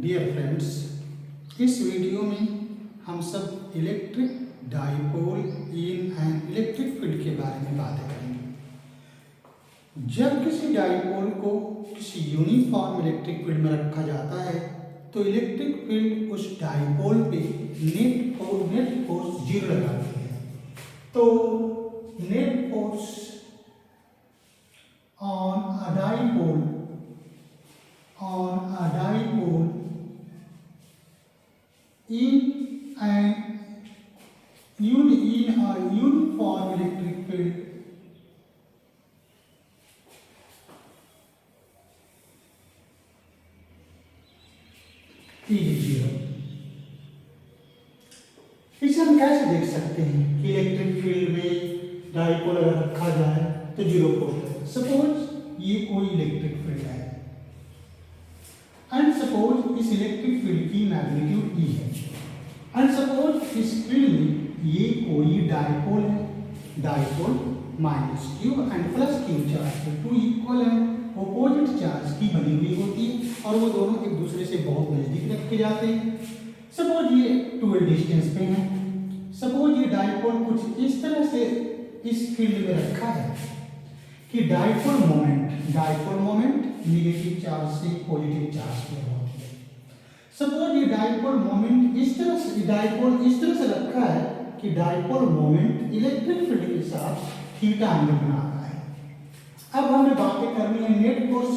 Dear friends, इस video में हम सब electric dipole in and electric field के बारे में बातें करेंगे। जब किसी डाइपोल को किसी यूनिफॉर्म इलेक्ट्रिक फील्ड में रखा जाता है तो इलेक्ट्रिक फील्ड उस डाइपोल पे नेट फोर्स जीरो लगाती है। तो net force on a dipole in a uniform electric field is zero। इसे हम कैसे देख सकते हैं कि इलेक्ट्रिक फील्ड में डाइपोल अगर रखा जाए तो जीरो फोर्स है। सपोज ये कोई इलेक्ट्रिक फील्ड है एंड सपोज इस इलेक्ट्रिक फील्ड की मैग्नीट्यूड ई है एंड सपोज इस फील्ड में ये कोई डाइपोल है, dipole minus q and plus q charge के two equal and opposite charge की बनी हुई होती है और वो दोनों एक दूसरे से बहुत नजदीक रखे जाते हैं। सपोज ये 12 डिस्टेंस पे है। सपोज ये डाइपोल कुछ इस तरह से इस फील्ड में रखा है कि डाइपोल मोमेंट नेगेटिव चार्ज से पॉजिटिव चार्ज पे होती है। सपोज ये डाइपोल मोमेंट इस तरह से रखा है कि डाइपोल मोमेंट इलेक्ट्रिक फील्ड के साथ थीटा एंगल बना रहा है। अब हमें बातें करनी है नेट फोर्स।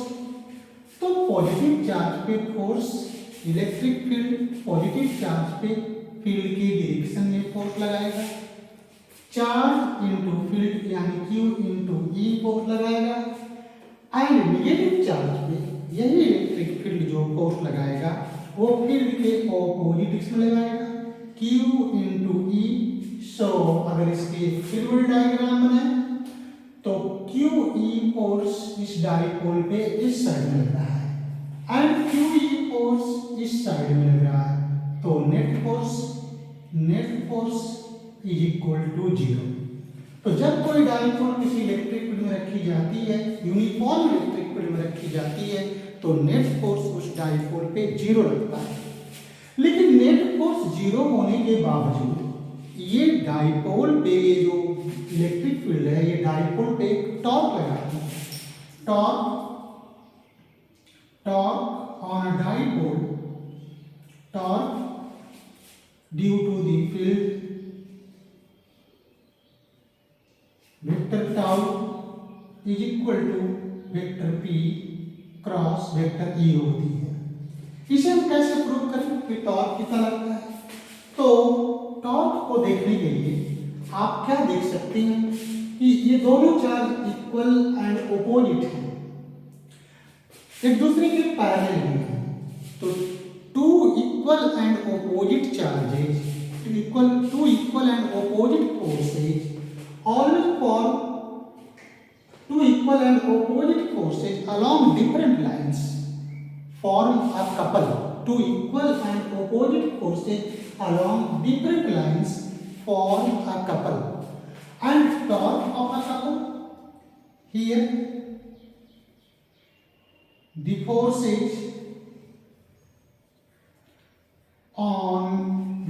तो पॉजिटिव चार्ज पे force electric field positive charge पे फील्ड की डायरेक्शन में फोर्स लगाएगा। चार्ज इनटू फील्ड यानी Q इनटू E फोर्स लगाएगा एंड नेगेटिव चार्ज पे यही इलेक्ट्रिक फील्ड जो फोर्स लगाएगा वो फील्ड के ऑपोजिट दिशा में लगाएगा Q इनटू E। सो अगर इसके फील्ड डायग्राम बनाए तो QE फोर्स इस डाइपोल पे इस साइड में लग रहा है एंड QE फोर्स इस साइड में लग रहा है। तो net force is equal to zero. तो जब कोई डाइपोल किसी इलेक्ट्रिक फील्ड में रखी जाती है, यूनिफॉर्म इलेक्ट्रिक फील्ड में रखी जाती है तो नेट फोर्स उस डाइपोल पे जीरो लगता है। लेकिन नेट फोर्स जीरो होने के बावजूद ये डाइपोल पे ये जो इलेक्ट्रिक फील्ड है ये डाइपोल पे एक टॉर्क लगाती है। Torque on a dipole, torque due to the field vector tau is equal to vector P cross vector E होती है। इसे हम कैसे प्रूव करें कि टॉर्क कितना लगता है? तो टॉर्क को देखने के लिए आप क्या देख सकते हैं कि ये दोनों चार्ज इक्वल एंड ओपोजिट हैं, एक दूसरे के पैरेलल हैं। तो two equal and opposite forces always form two equal and opposite forces along different lines form a couple. Two equal and opposite forces along different lines form a couple. And torque of a couple, here the forces on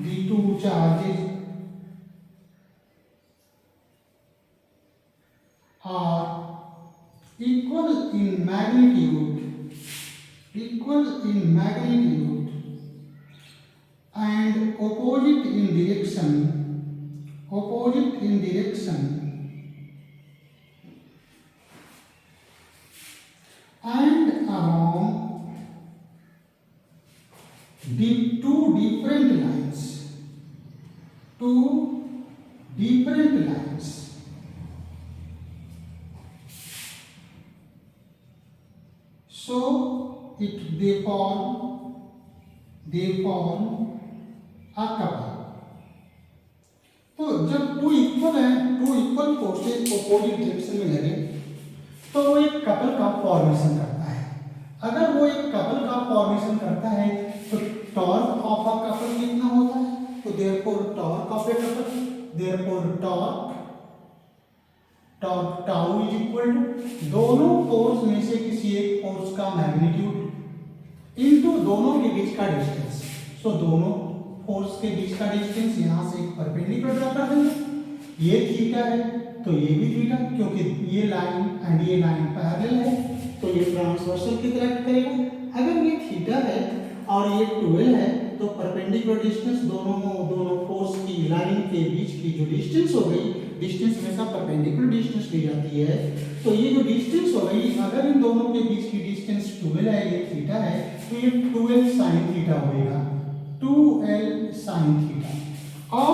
the two charges are equal in magnitude and opposite in direction and along the two different lines so they form a couple। तो जब two equal forces opposite direction में लगे तो वो एक couple का formation करता है। अगर वो एक कपल का फॉर्मेशन करता है तो टॉर्क ऑफ अ कपल कितना होता है? तो therefore torque of a couple, therefore torque tau is equal to दोनों फोर्स में से किसी एक फोर्स का मैग्नीट्यूड इनटू दोनों के बीच का डिस्टेंस। सो दोनों फोर्स के बीच का डिस्टेंस, यहां से एक परपेंडिकुलर ड्रा कर देंगे। ये थीटा है तो ये भी थीटा, क्योंकि ये लाइन एंड ये लाइन पैरेलल है तो ये ट्रांसवर्सल की तरह करेगा। अगर ये थीटा है और ये 12 है तो परपेंडिकुलर डिस्टेंस दोनों फोर्स की लाइन के बीच की जो डिस्टेंस हो गई, डिस्टेंस हमेशा परपेंडिकुलर डिस्टेंस ली जाती है, तो ये जो डिस्टेंस हो गई, अगर इन दोनों के बीच की डिस्टेंस 12 है, ये थीटा है, तो ये 12 sin थीटा होएगा, 2l sin थीटा। और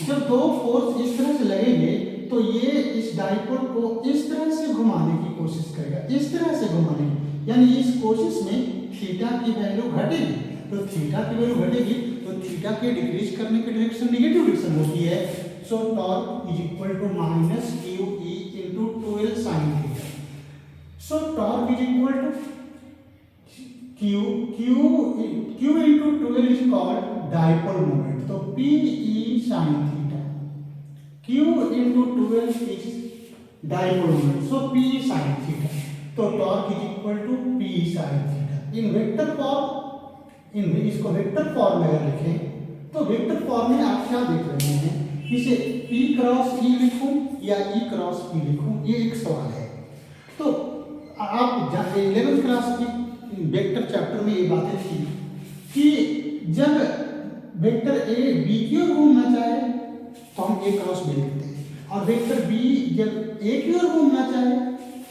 जब दो फोर्स इस तरह से लगेंगे तो ये इस डाइपोल को इस तरह से घुमाने की कोशिश करेगा, इस तरह से घुमाने की, यानी इस कोशिश में थीटा की वैल्यू घटेगी। तो थीटा की वैल्यू घटेगी तो थीटा के डिक्रीज करने की डायरेक्शन नेगेटिव डायरेक्शन होती है। So torque is equal to minus q e into 12 sine theta. So torque is equal to q into 12 is called dipole moment, तो p e sine theta, q into 12 is dipole moment, so p sine theta. तो torque is equal to p sine theta. In vector form, इसको vector form में अगर लिखें तो vector form में आप क्या देख रहे हैं, इसे P क्रॉस E लिखूं या E क्रॉस P लिखूं, ये एक सवाल है। तो आप 11th क्लास की वेक्टर चैप्टर में ये बातें थी कि जब वेक्टर A B की ओर घूमना चाहे तो हम A क्रॉस B लिखते हैं, और वेक्टर B जब A की ओर घूमना चाहे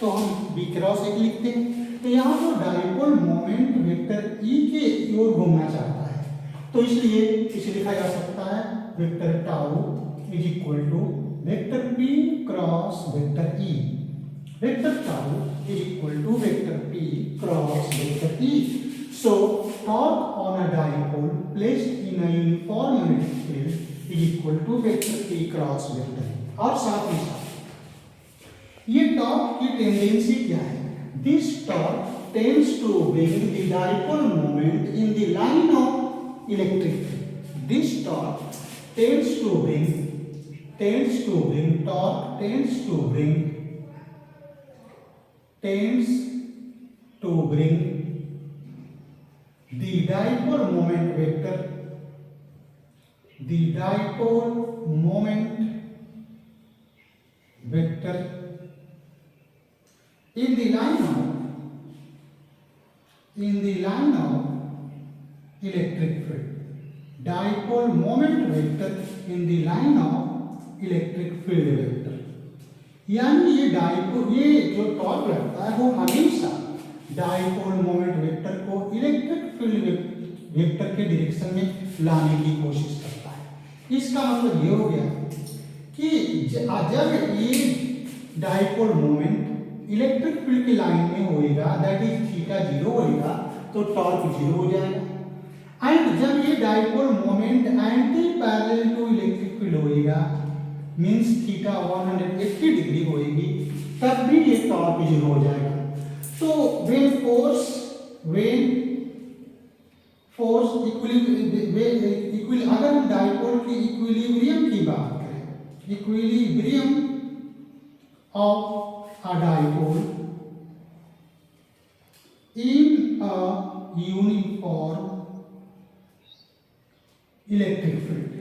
तो हम B क्रॉस A लिखते हैं। तो यहाँ पर डाइपोल मोमेंट वेक्टर E के ओर घूमना चाहता है, तो इसलिए इसे लिखा जा सकता है vector tau is equal to vector P cross vector E। Vector tau is equal to vector P cross vector E। So torque on a dipole placed in a uniform magnetic field is equal to vector P cross vector। और साथ ही साथ ये torque की tendency क्या है? This torque tends to bring the dipole moment in the line of electric field। This torque tends to bring the dipole moment vector in the line of electric field। Dipole moment vector in the line of electric field vector, यानी ये dipole, ये जो torque लगता है वो हमेशा dipole moment vector को electric field vector के डायरेक्शन में लाने की कोशिश करता है। इसका मतलब ये हो गया कि जब ये डाइपोल मोमेंट इलेक्ट्रिक फील्ड की लाइन में होएगा, दैट इज थीटा 0 होएगा, तो टॉर्क 0 हो जाएगा। एंड जब ये dipole moment anti parallel to electric field होएगा, मींस थीटा 180 डिग्री होएगी, तब भी ये टॉर्क 0 हो जाएगा। तो when force अगर हम डाइपोल की इक्विलिब्रियम की बात करें, equilibrium of a dipole in a uniform electric field,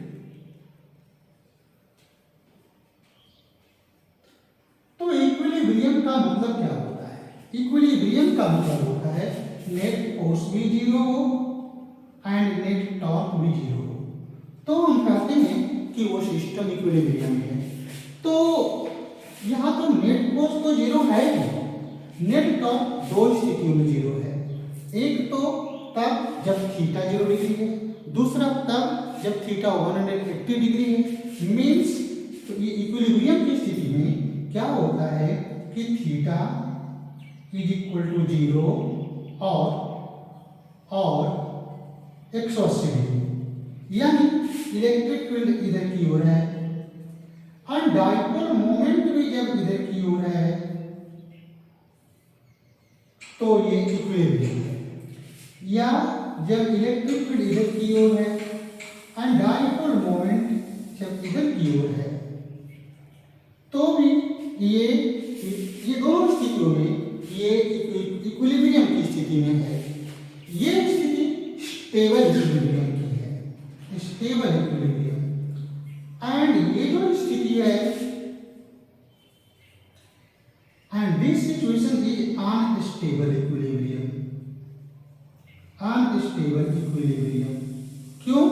तो इक्विलिब्रियम का मतलब क्या होता है? इक्विलिब्रियम का मतलब होता है नेट फोर्स भी 0 हो एंड नेट टॉर्क भी 0 हो, तो हम कहते हैं कि वो सिस्टम इक्विलिब्रियम में है। तो यहाँ तो नेट फोर्स तो 0 है ही, नेट टॉर्क दो स्थितियों में 0 है। एक तो तब जब थीटा 0 डिग्री है, दूसरा तब जब थीटा 180 डिग्री है। मीन्स तो ये इक्विलिब्रियम की स्थिति में क्या होता है कि थीटा इज इक्वल टू 0 और 180 डिग्री, यानी इलेक्ट्रिक फील्ड इधर की ओर है और डाइपोल मोमेंट भी जब इधर की ओर है तो ये इक्विलिब्रियम है। या जब इलेक्ट्रिक फील्ड इधर की ओर है और डाइपोल मोमेंट जब इधर की ओर है तो भी ये दोनों स्थितियों में ये इक्विलिब्रियम की स्थिति में है। ये स्टेबल इक्विलिब्रियम की है, स्टेबल इक्विलिब्रियम। एंड ये जो स्थिति है, and this situation is unstable equilibrium, unstable equilibrium. क्यों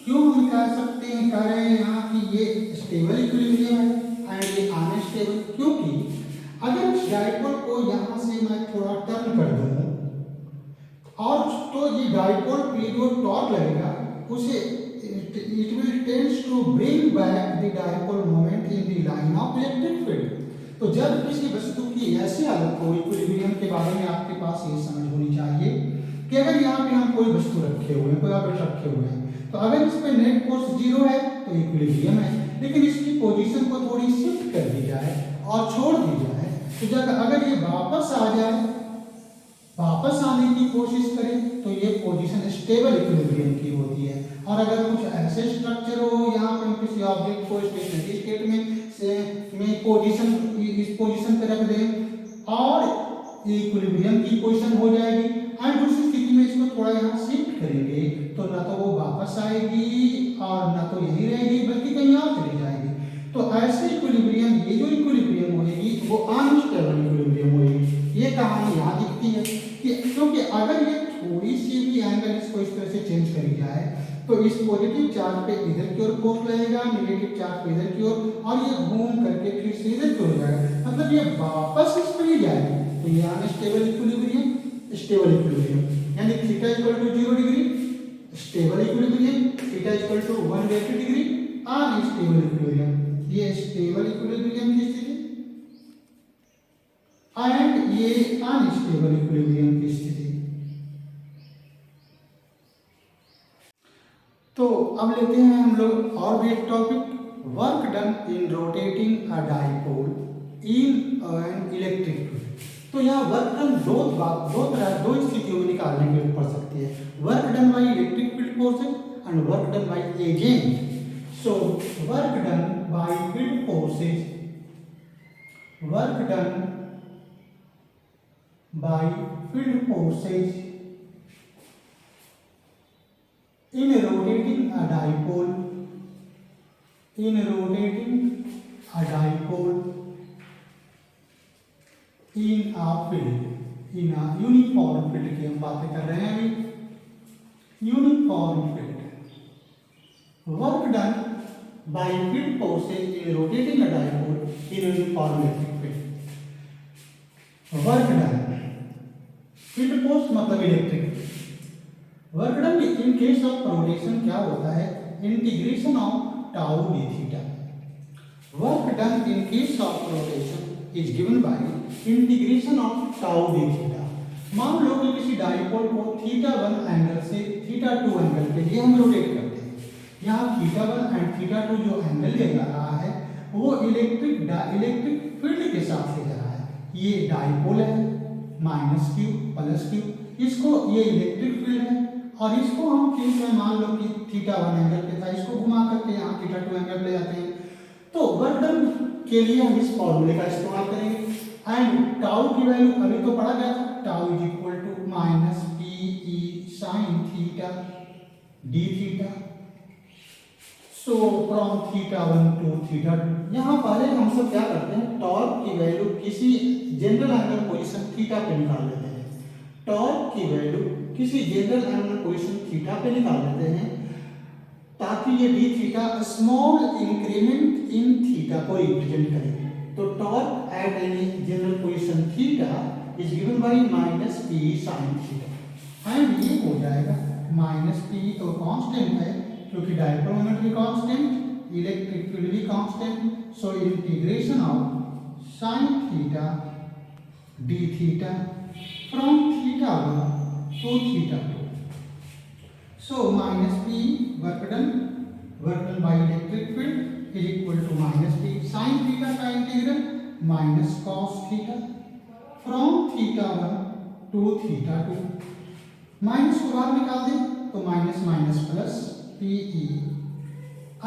क्यों हम कह सकते हैं, कह रहे हैं यहाँ कि ये स्टेबल इक्विलिब्रियम है एंड ये अनस्टेबल? क्योंकि अगर इस डाइपोल को यहाँ से मैं थोड़ा टर्न कर दूँ और तो ये डाइपोल पे जो टॉर्क लगेगा उसे it will tends to bring back the dipole moment in the line of electric field. तो जब किसी वस्तु की ऐसी हालत हो, इक्विलिब्रियम के बारे में आपके पास ये समझ होनी चाहिए कि अगर यहाँ पे हम कोई वस्तु रखे हुए हैं, कोई ऑब्जेक्ट रखे हुए हैं, तो अगर इस पे नेट फोर्स 0 है तो इक्विलिब्रियम है, लेकिन इसकी पोजीशन को थोड़ी शिफ्ट कर दी जाए और छोड़ दी जाए, तो जब अगर ये वापस आ जाए, वापस आने की कोशिश करें, तो ये पोजीशन स्टेबल इक्विलिब्रियम की होती है। और अगर कुछ ऐसे स्ट्रक्चर हो, यहाँ पे हम किसी ऑब्जेक्ट को स्टेशनरी स्टेट में पोजीशन, इस पोजीशन पे रख दें और इक्विलिब्रियम की पोजीशन हो जाएगी, एंड उसी स्थिति में इसको थोड़ा यहाँ शिफ्ट करेंगे तो ना तो वो वापस आएगी और ना तो यहीं रहेगी, बल्कि कहीं और चली जाएगी। तो ऐसे इक्विलिब्रियम, ये जो इक्विलिब्रियम होगी वो अनस्टेबल इक्विलिब्रियम होगी। ये कहानी यहाँ दिखती है कि क्योंकि अगर ये थोड़ी सी भी एंगल इसको इस तरह से चेंज करी जाए तो इस पॉजिटिव चार्ज पे इधर की ओर फोर्स लगेगा, नेगेटिव चार्ज पे इधर की ओर, और ये घूम करके फिर से इधर की ओर जाएगा, मतलब ये वापस इस पर ही जाएगी। तो ये अनस्टेबल इक्विलिब्रियम, स्टेबल इक्विलिब्रियम, यानी theta equal to 0 degree stable equilibrium, theta equal to 180 degree unstable equilibrium. ये स्टेबल इक्विलिब्रियम की स्थिति एंड ये अनस्टेबल इक्विलिब्रियम की स्थिति। तो अब लेते हैं हम लोग और भी एक topic, work done in rotating a dipole in an electric field. तो यहाँ वर्क डन दो स्थितियों में निकालने के लिए पड़ सकती है, work done by electric field forces and work done by agent. So work done by field forces, work done by field forces in rotating a dipole, in rotating a dipole in a field, in a uniform field की हम बातें कर रहे हैं अभी, uniform field, work done by field forces in rotating a dipole in a uniform electric field, work done, field force मतलब electric, work done in case of rotation क्या होता है, integration of tau D theta. Work done in case of rotation is given bye integration of tau D theta. मान लो कि किसी dipole को θ1 angle से θ2 angle के लिए हम रोटेट करते हैं। यहाँ θ1 एंड θ2 जो एंगल ले जा रहा है वो इलेक्ट्रिक फील्ड के साथ ले जा रहा है। ये डाइपोल है -q +q, इसको ये इलेक्ट्रिक फील्ड है और इसको हम केस में मान लो कि θ1 एंगल पे था, इसको घुमा करके यहाँ θ2 एंगल ले जाते हैं। तो वर्क डन के लिए हम इस फॉर्मूले का इस्तेमाल करेंगे एंड टाउ की वैल्यू अभी तो पढ़ा गया था, tau is equal to -pe sin theta d theta. So from θ1 to θ2, यहाँ पहले हम सब क्या करते हैं, टॉर्क की वैल्यू किसी जनरल एंगल पोजीशन थीटा पे निकाल लेते हैं, टॉर्क की वैल्यू किसी जनरल एंगल पोजीशन थीटा पे निकाल लेते हैं ताकि ये d theta small increment in theta को रिप्रेजेंट करे। तो torque at any general position theta is given by -pe sin theta and ये हो जाएगा -pe तो कांस्टेंट है क्योंकि डाइपोल मोमेंट भी कांस्टेंट, इलेक्ट्रिक फील्ड भी constant, so integration of sin theta d theta from θ1 to θ2। So -p work done by electric field is equal to -p sin theta का integral -cos theta from θ1 to θ2। Minus को बाहर निकाल दें तो minus plus pe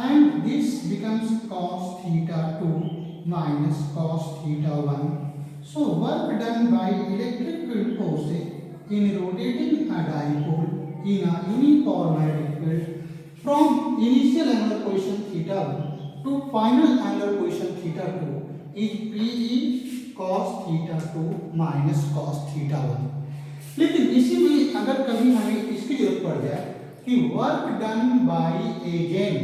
and this becomes cos θ2 minus cos θ1। So work done by electric field forces in rotating a dipole in a uniform magnetic field from initial angular position theta 1 to final angular position theta 2 is Pe cos theta 2 minus cos theta 1। लेकिन इसी में अगर कभी हमें इसकी जरूरत पड़ जाए कि work done by agent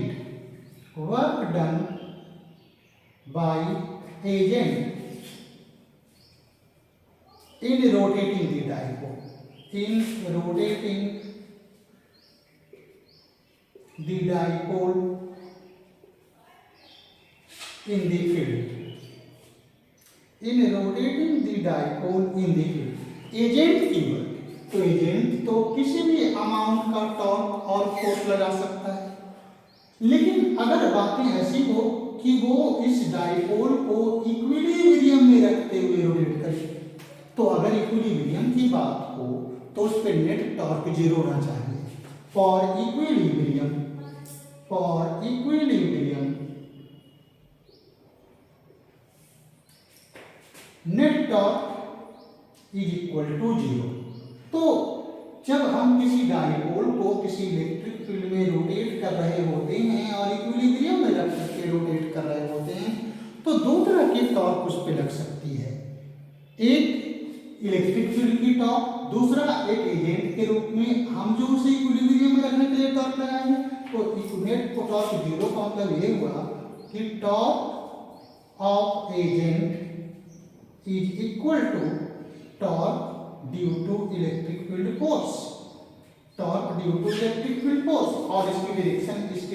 in rotating the dipole in rotating the dipole in the field agent की वर्क, तो एजेंट तो किसी भी अमाउंट का टॉर्क और फोर्स लगा सकता है, लेकिन अगर बातें ऐसी हो कि वो इस डाइपोल को इक्विलिब्रियम में रखते हुए रोटेट करे, तो अगर इक्विलिब्रियम की बात हो तो उस पर नेट टॉर्क जीरो होना चाहिए। For equilibrium net torque is equal to zero. तो जब हम किसी डाइपोल को किसी इलेक्ट्रिक फील्ड में रोटेट कर रहे होते हैं और इक्विलिब्रियम में रख करके रोटेट कर रहे होते हैं, तो दो तरह की टॉर्क उस पर लग सकती है, एक इलेक्ट्रिक फील्ड की टॉर्क, दूसरा एक एजेंट के रूप में हम जो उसे इक्विलिब्रियम में रखने के लिए टॉर्क लगाएंगे। तो नेट टॉर्क जीरो का मतलब ये हुआ कि torque of agent is equal to torque due to electric field force, और इसकी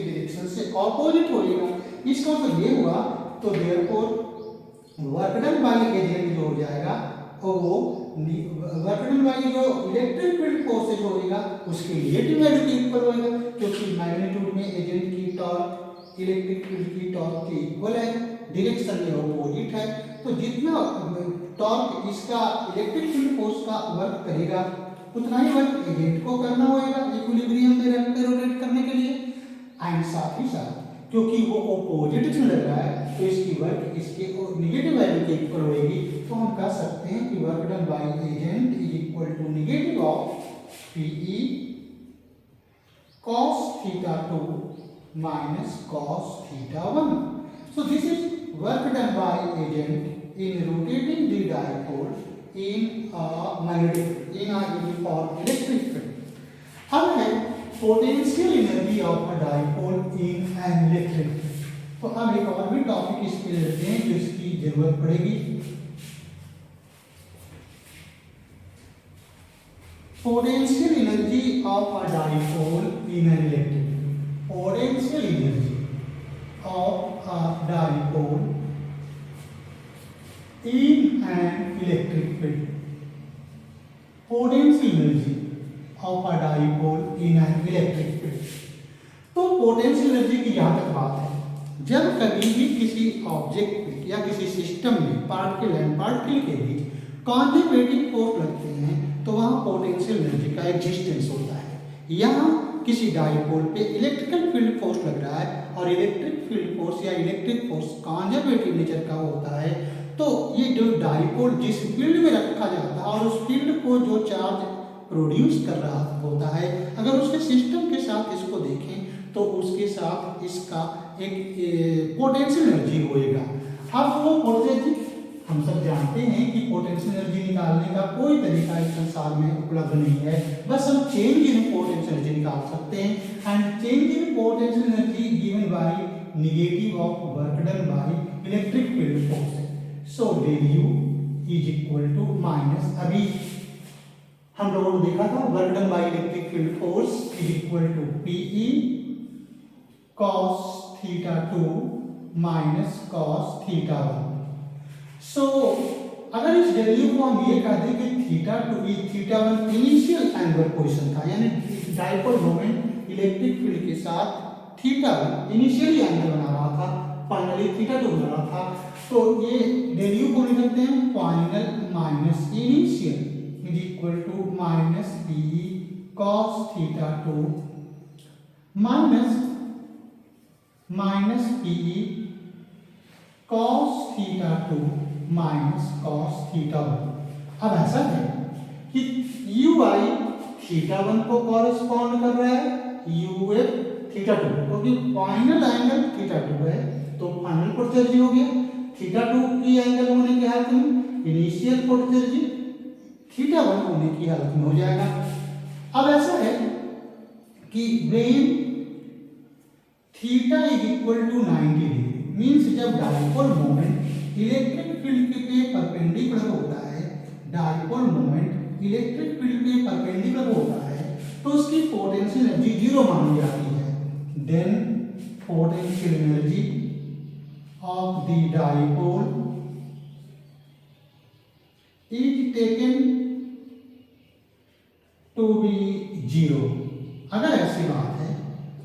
डायरेक्शन से ऑपोजिट होएगा। इसका मतलब ये हुआ, तो therefore work done by agent जो हो जाएगा और वो वर्क डन बाय जो इलेक्ट्रिक फील्ड फोर्सेज होएगा उसके नेगेटिव वैल्यू के इक्वल होएगा, क्योंकि मैग्नीट्यूड में एजेंट की टॉर्क इलेक्ट्रिक फील्ड की टॉर्क के इक्वल है, डायरेक्शन में ऑपोजिट है। तो जितना टॉर्क इसका इलेक्ट्रिक फील्ड फोर्स का वर्क करेगा उतना ही वर्क एजेंट को करना होगा इक्विलिब्रियम में रखकर रोटेट करने के लिए। एंड साथ ही साथ क्योंकि वो ऑपोजिट से लग रहा है तो इसकी वर्क इसके नेगेटिव वैल्यू के इक्वल होगी। तो हम कह सकते हैं कि work done by agent is equal to negative of Pe cos theta 2 minus cos theta 1। So this is work done by agent in rotating the dipole in a uniform electric field। अब है potential energy of a dipole in an electric field. तो अब एक और भी topic इस पे लेते हैं जिसकी जरूरत पड़ेगी। Potential energy of a dipole in an electric field. Potential energy of a dipole in an electric field। Potential energy of a dipole in an electric field। तो पोटेंशियल एनर्जी की यहाँ तक बात है, जब कभी भी किसी ऑब्जेक्ट पे या किसी सिस्टम में पार्टिकल एंड पार्टिकल के बीच कॉन्जर्वेटिव फोर्स लगते हैं तो वहाँ पोटेंशियल एनर्जी का एग्जिस्टेंस होता है। यहाँ किसी डाइपोल पे इलेक्ट्रिकल फील्ड फोर्स लग रहा है और इलेक्ट्रिक फील्ड फोर्स या इलेक्ट्रिक फोर्स कॉन्जर्वेटिव नेचर का होता है, तो ये जो डाइपोल जिस फील्ड में रखा जाता है और उस फील्ड को जो चार्ज प्रोड्यूस कर रहा होता है, अगर उसके सिस्टम के साथ इसको देखें तो उसके साथ इसका एक पोटेंशियल एनर्जी होएगा। अब वो पोटेंशियल हम सब जानते हैं कि पोटेंशियल एनर्जी निकालने का कोई तरीका इस संसार में उपलब्ध नहीं है, बस हम चेंज इन पोटेंशियल एनर्जी निकाल सकते हैं। And change in potential energy given by negative of work done by electric field force. So del U is equal to minus, अभी हम लोगों ने देखा था work done by electric field force is equal to Pe cos theta 2 minus cos theta 1। So अगर इस value को हम ये कह दें कि थीटा 1 इनिशियल एंगुलर पोजीशन था, यानी डाइपोल मोमेंट इलेक्ट्रिक फील्ड के साथ थीटा 1 इनिशियली एंगल बना रहा था, फाइनली थीटा 2 बना रहा था, तो ये वैल्यू को लिख सकते हैं final minus initial is equal to minus Pe cos theta 2 minus Pe cos theta 2 minus cos theta 1। अब ऐसा है कि ui थीटा 1 को कॉरेस्पॉन्ड थीटा 2, क्योंकि फाइनल एंगल थीटा 2 है तो फाइनल पोटेंशियल हो गया। थीटा 2 की एंगल होने के हालत में इनिशियल पोटेंशियल थीटा 1 होने की हालत में हो जाएगा। अब ऐसा है कि when theta is equal to 90 degree means जब डाइपोल मोमेंट इलेक्ट्रिक फील्ड के परपेंडिकुलर होता है, डाइपोल मोमेंट इलेक्ट्रिक फील्ड के परपेंडिकुलर होता है तो उसकी पोटेंशियल एनर्जी जीरो मानी जाती है। Then potential energy of the dipole is taken to be zero. अगर ऐसी बात है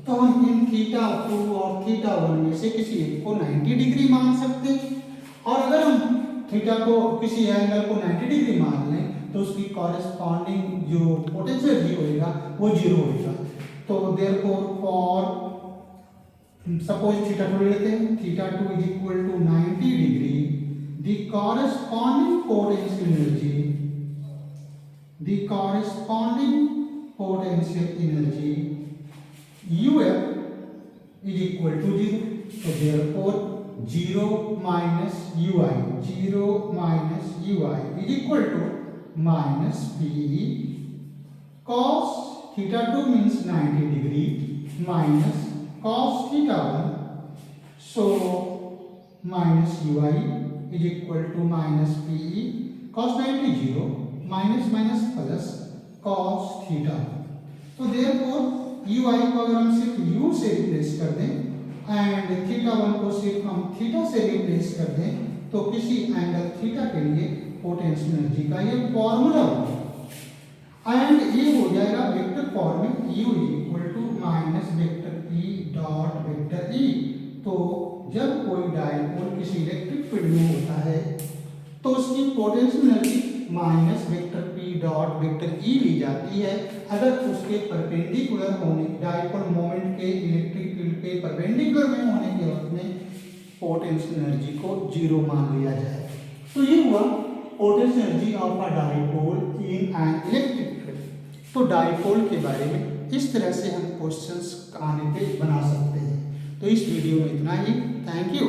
तो हम इन थीटा 2 और थीटा 1 में से किसी एक को 90 डिग्री मान सकते हैं, और अगर हम थीटा को किसी एंगल को 90 डिग्री मान लें तो उसकी कॉरेस्पॉन्डिंग जो पोटेंशियल एनर्जी होएगा वो जीरो होएगा। तो देयरफॉर फॉर सपोज थीटा 2 लेते हैं, theta 2 is equal to 90 degree, the corresponding potential energy, the corresponding potential energy UF is equal to 0. So therefore 0 minus UI, 0 minus UI is equal to minus PE cos theta 2 means 90 degree minus cos theta 1. So minus UI is equal to minus PE cos 90 0 minus minus plus cos theta. तो therefore UI को अगर हम सिर्फ U से replace कर दें and theta 1 को सिर्फ हम थीटा से रिप्लेस कर दें तो किसी एंगल थीटा के लिए पोटेंशियल एनर्जी का ये फॉर्मूला होगा एंड ये हो जाएगा वेक्टर फॉर्म में U is equal to minus vector P dot vector E। तो जब कोई डाइपोल किसी इलेक्ट्रिक फील्ड में होता है तो उसकी potential energy minus vector P dot vector E ली जाती है अगर उसके परपेंडिकुलर होने, डाइपोल मोमेंट के इलेक्ट्रिक फील्ड के परपेंडिकुलर में होने के वक्त में पोटेंशियल एनर्जी को जीरो मान लिया जाए। तो ये हुआ potential energy of a dipole in an electric field. तो डाइपोल के बारे में इस तरह से हम क्वेश्चंस आने पे बना सकते हैं। तो इस वीडियो में इतना ही। Thank you.